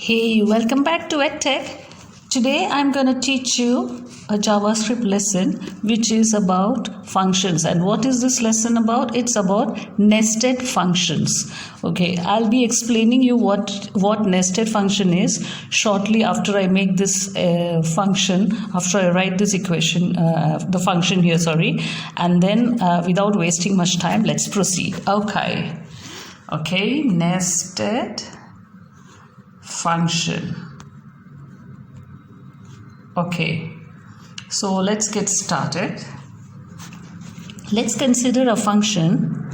Hey, welcome back to edtech. Today I'm going to teach you a JavaScript lesson which is about functions. And what is this lesson about? It's about nested functions. Okay, I'll be explaining you what nested function is shortly after I make this function, after I write this equation, the function here, and then without wasting much time, let's proceed. Okay, nested function. Okay, so let's get started. Let's consider a function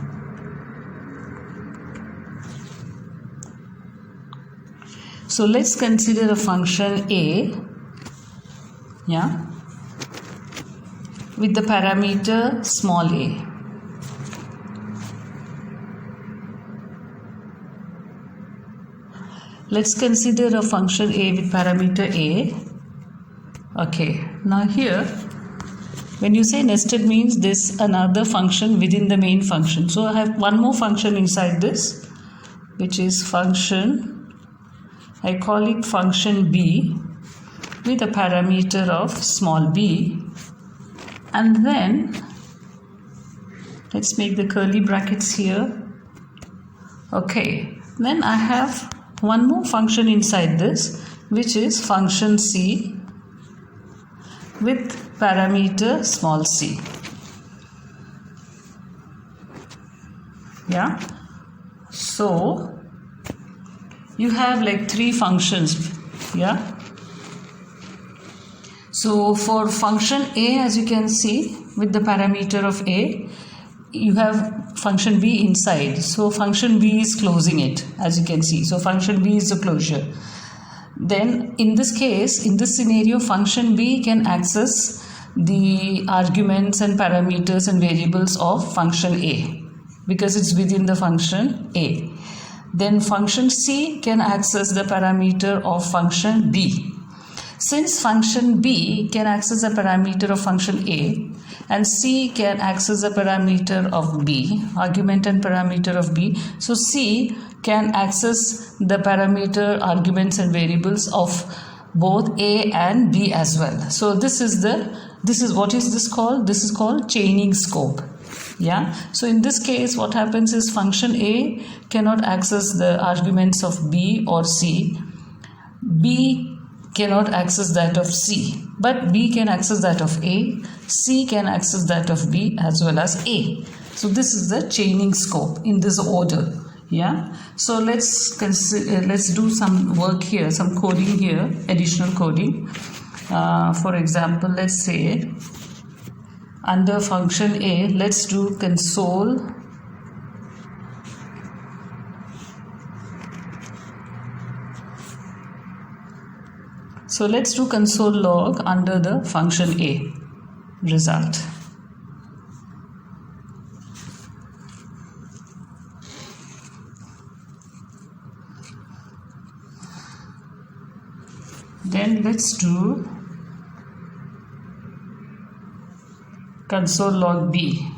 A, with the parameter small a. Let's consider a function a with parameter a. Okay, now here when you say nested means this another function within the main function. So I have one more function inside this, which is function, I call it function b with a parameter of small b, and then let's make the curly brackets here. Okay, then I have one more function inside this, which is function c with parameter small c. So you have like three functions. So for function a, as you can see, with the parameter of a, you have function b inside. So function b is closing it, as you can see. So function b is the closure. Then in this case, in this scenario, function b can access the arguments and parameters and variables of function a because it's within the function a. Then function c can access the parameter of function b. Since function b can access the parameter of function a and c can access the parameter of b, argument and parameter of b, so c can access the parameter, arguments and variables of both a and b as well. So this is what is this called? This is called chaining scope. So in this case, what happens is function a cannot access the arguments of b or c, b cannot access that of c, but b can access that of a, c can access that of b as well as a. So this is the chaining scope in this order. So let's do some work here, some coding here, additional coding. For example, let's say under function a, let's do console . So let's do console log under the function a result. Then let's do console log b.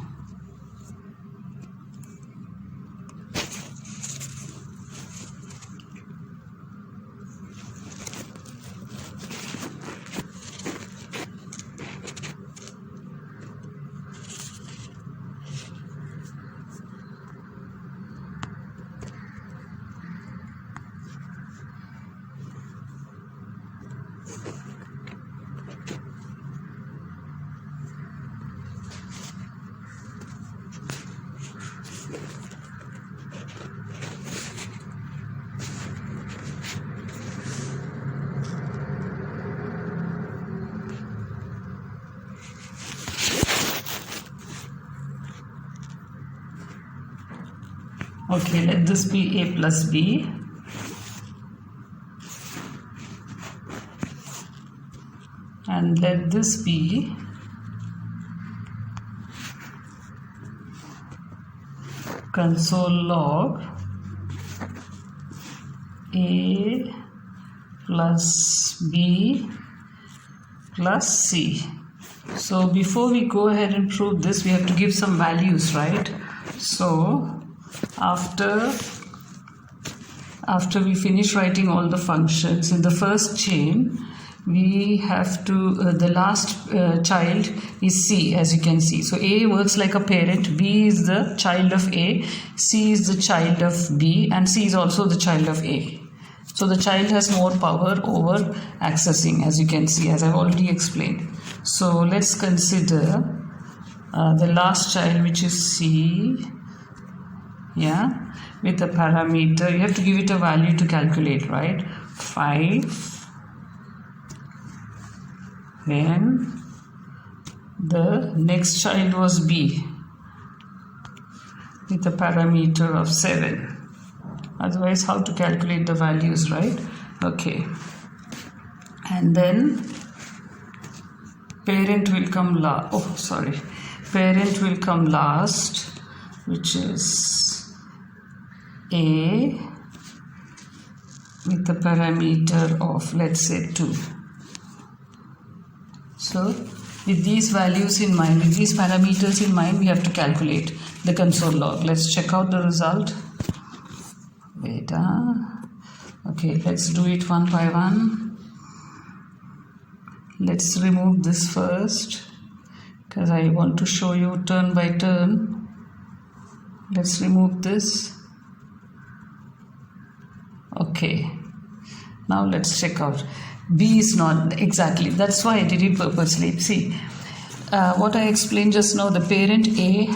Okay, let this be a plus b. And let this be console log a plus b plus c. So before we go ahead and prove this, we have to give some values, right? So after after we finish writing all the functions, in the first chain, we have to, the last child is C, as you can see. So A works like a parent, B is the child of A, C is the child of B, and C is also the child of A. So the child has more power over accessing, as you can see, as I've already explained. So let's consider the last child, which is C, yeah, with a parameter. You have to give it a value to calculate, right? 5. Then the next child was B with a parameter of 7. Otherwise, how to calculate the values, right? Okay. And then parent will come parent will come last, which is A with a parameter of, let's say, 2. So with these values in mind, with these parameters in mind, we have to calculate the console log. Let's check out the result. Okay, let's do it one by one. Let's remove this first, because I want to show you turn by turn. Let's remove this. Okay, now let's check out. B is not exactly, that's why I did it purposely. See, what I explained just now, the parent A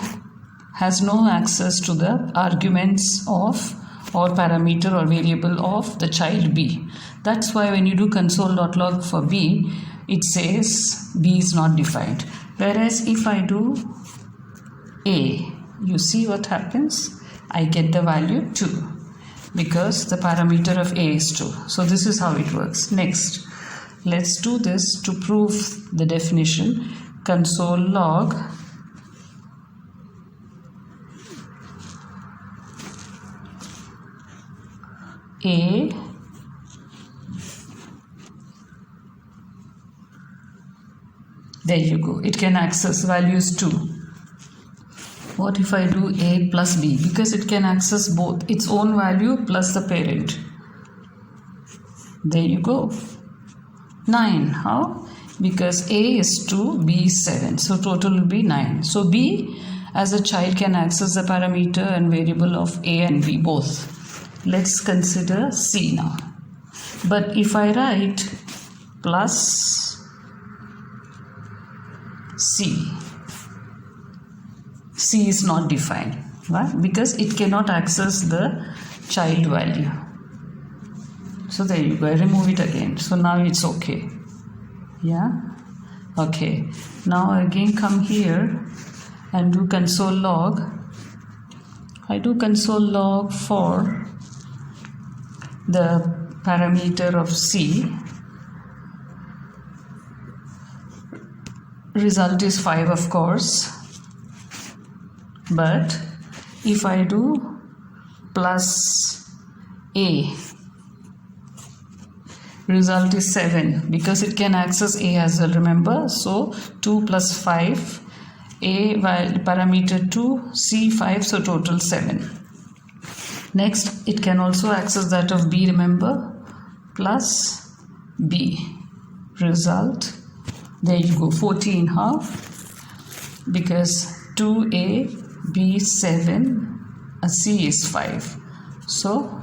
has no access to the arguments of or parameter or variable of the child B. That's why when you do console.log for B, it says B is not defined. Whereas if I do A, you see what happens? I get the value 2 because the parameter of A is 2. So this is how it works. Next, let's do this to prove the definition. Console log A there you go, it can access values 2. What if I do A plus B? Because it can access both its own value plus the parent. There you go. 9. How? Because A is 2, B is 7. So total will be 9. So B as a child can access the parameter and variable of A and B both. Let's consider C now. But if I write plus C, C is not defined. Why? Because it cannot access the child value. So there you go, I remove it again. So now it's okay. Yeah? Okay. Now again come here and do console log. I do console log for the parameter of C. Result is 5, of course. But if I do plus A, result is 7 because it can access A as well, remember? So 2 plus 5, A parameter 2, C 5, so total 7. Next, it can also access that of B, remember? Plus B. Result, there you go, 14. How? Because 2A, B 7, C is 5. So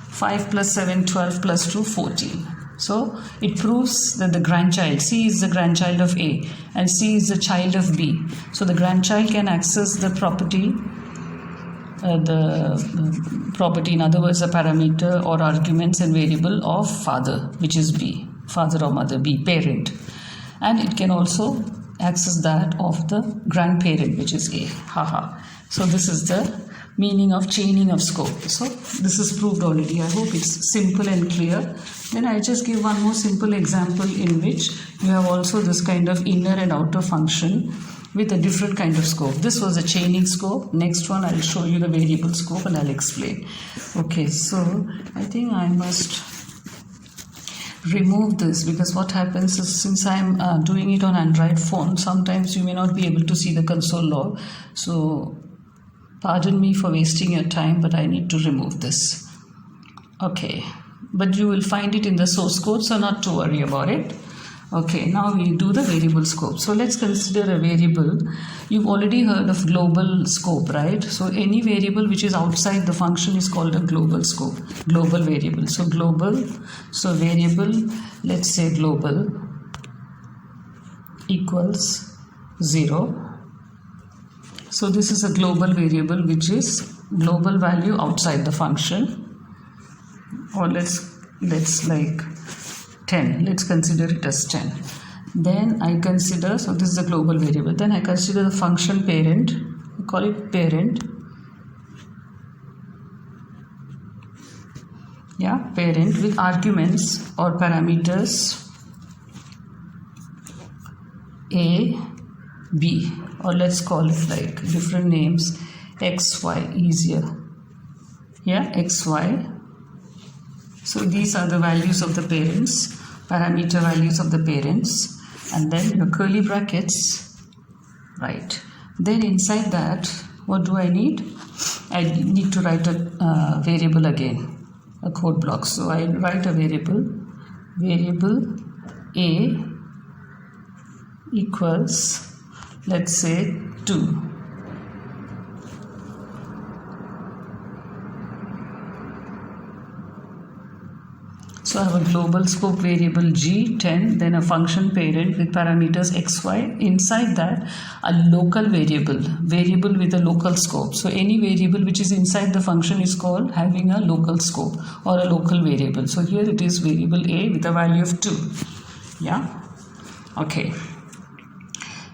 5 plus 7, 12 plus 2, 14. So it proves that the grandchild, C is the grandchild of A and C is the child of B. So the grandchild can access the property, in other words, a parameter or arguments and variable of father, which is B, father or mother, B, parent. And it can also access that of the grandparent, which is A. Haha. So this is the meaning of chaining of scope. So this is proved already. I hope it's simple and clear. Then I just give one more simple example in which you have also this kind of inner and outer function with a different kind of scope. This was a chaining scope. Next one I'll show you the variable scope and I'll explain. Okay, so I think I must remove this because what happens is since I'm doing it on Android phone, sometimes you may not be able to see the console log. So pardon me for wasting your time, but I need to remove this. Okay, but you will find it in the source code, so not to worry about it. Okay, now we do the variable scope. So let's consider a variable. You've already heard of global scope, right? So any variable which is outside the function is called a global scope, global variable. So global, so variable, let's say global equals 0. So this is a global variable which is global value outside the function. Or let's like 10. Let's consider it as 10. Then I consider, so this is a global variable. Then I consider the function parent. We call it parent. Yeah, parent with arguments or parameters A, B, or let's call it like different names, X, Y, easier. Yeah, X, Y. So these are the values of the parents, parameter values of the parents, and then your curly brackets, right? Then inside that, what do I need? I need to write a variable again, a code block. So I write a variable A equals, let's say 2. So I have a global scope variable G, 10, then a function parent with parameters X, Y. Inside that, a local variable with a local scope. So any variable which is inside the function is called having a local scope or a local variable. So here it is variable A with a value of 2. Yeah. Okay.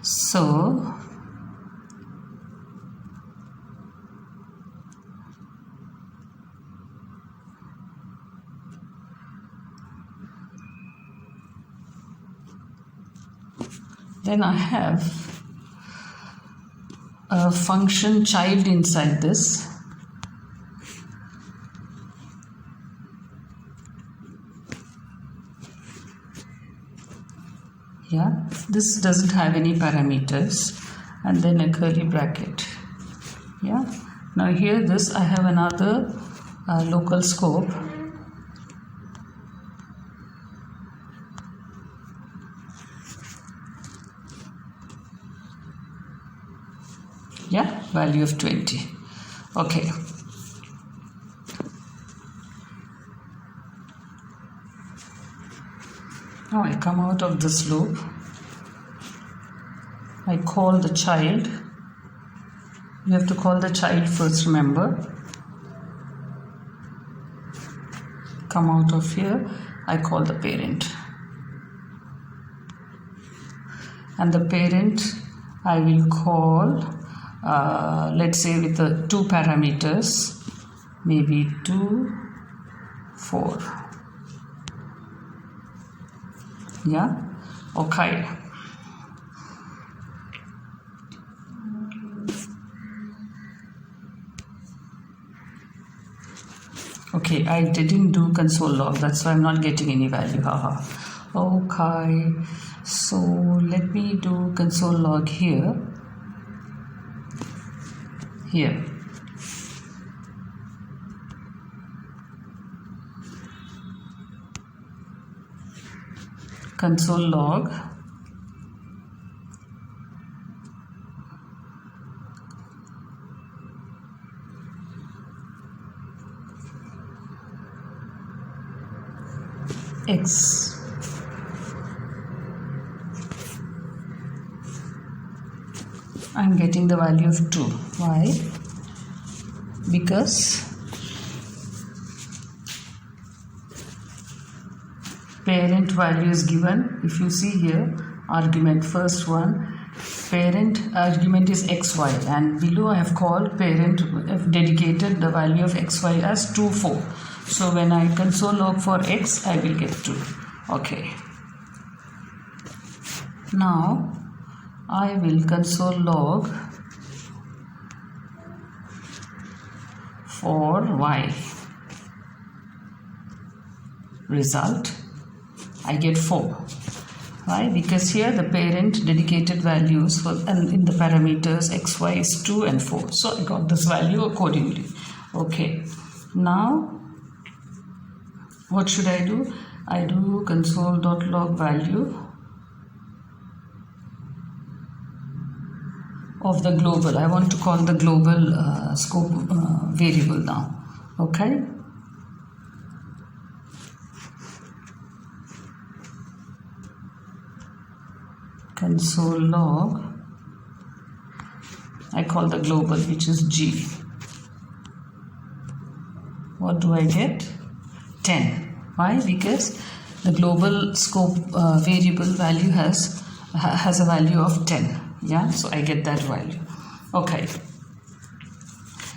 So then I have a function child inside this. Yeah, this doesn't have any parameters, and then a curly bracket. Yeah, now here this I have another local scope. Yeah, value of 20. Okay. Now I come out of this loop. I call the child. You have to call the child first, remember. Come out of here. I call the parent. And the parent I will call, let's say with the 2 parameters, maybe 2, 4. Yeah, okay. Okay, I didn't do console log, that's why I'm not getting any value. Haha. Okay, so let me do console log here. Here. Console log X. I'm getting the value of 2. Why? Because parent value is given. If you see here, argument first one, parent argument is xy, and below I have called parent, I've dedicated the value of xy as 2, 4. So when I console log for x, I will get 2. Okay. Now I will console log for y. Result, I get 4. Why? Because here the parent dedicated values for, and in the parameters xy is 2 and 4. So I got this value accordingly. Okay. Now What should I do? I do console.log value of the global. I want to call the global scope variable now. Okay. Console log, I call the global, which is G. What do I get? 10. Why? Because the global scope variable value has a value of 10. Yeah, so I get that value. Okay.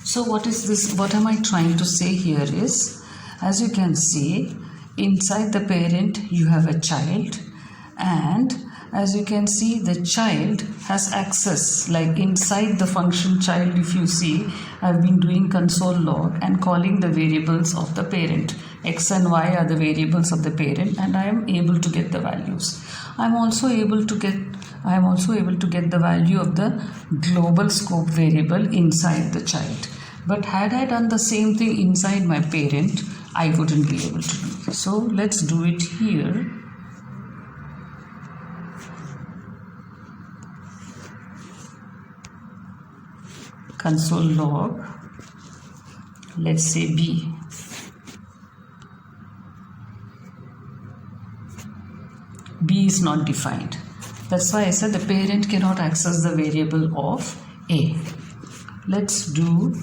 So what is this? What am I trying to say here is, as you can see, inside the parent you have a child, and as you can see, the child has access, like inside the function child. If you see, I've been doing console log and calling the variables of the parent. X and Y are the variables of the parent, and I am able to get the values. I am also able to get the value of the global scope variable inside the child. But had I done the same thing inside my parent, I wouldn't be able to do it. So let's do it here. Console log, let's say B. B is not defined. That's why I said the parent cannot access the variable of A. Let's do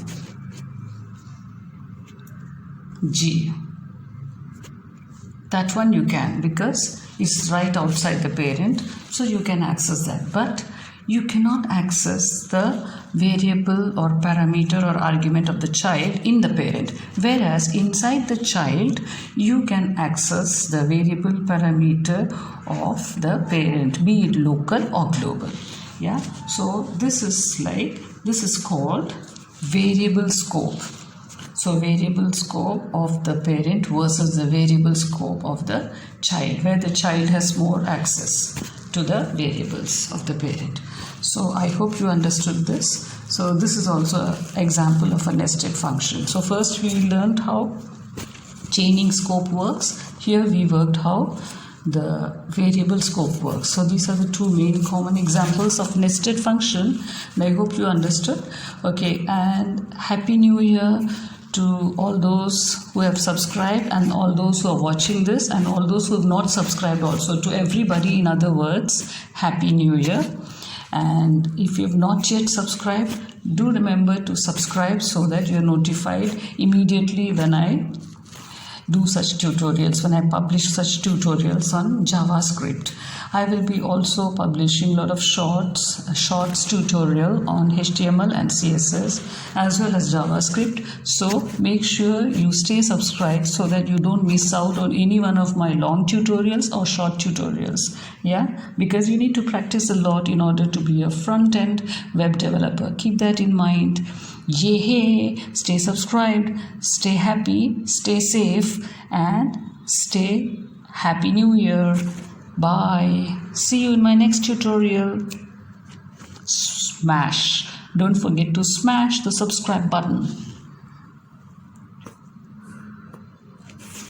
G. That one you can, because it's right outside the parent, so you can access that. But you cannot access the variable or parameter or argument of the child in the parent, whereas inside the child you can access the variable parameter of the parent, be it local or global. Yeah, so this is called variable scope. So variable scope of the parent versus the variable scope of the child, where the child has more access to the variables of the parent. So I hope you understood this. So this is also an example of a nested function. So first we learned how chaining scope works. Here we worked how the variable scope works. So these are the two main common examples of nested function, and I hope you understood. Okay, and Happy New Year to all those who have subscribed and all those who are watching this, and all those who have not subscribed also. To everybody, in other words, Happy New Year. And if you have not yet subscribed, do remember to subscribe so that you are notified immediately when I do such tutorials, when I publish such tutorials on JavaScript. I will be also publishing a lot of shorts tutorial on HTML and CSS as well as JavaScript. So make sure you stay subscribed so that you don't miss out on any one of my long tutorials or short tutorials. Yeah, because you need to practice a lot in order to be a front-end web developer. Keep that in mind. Yay! Stay subscribed, stay happy, stay safe, and stay Happy New Year. Bye. See you in my next tutorial. Don't forget to smash the subscribe button.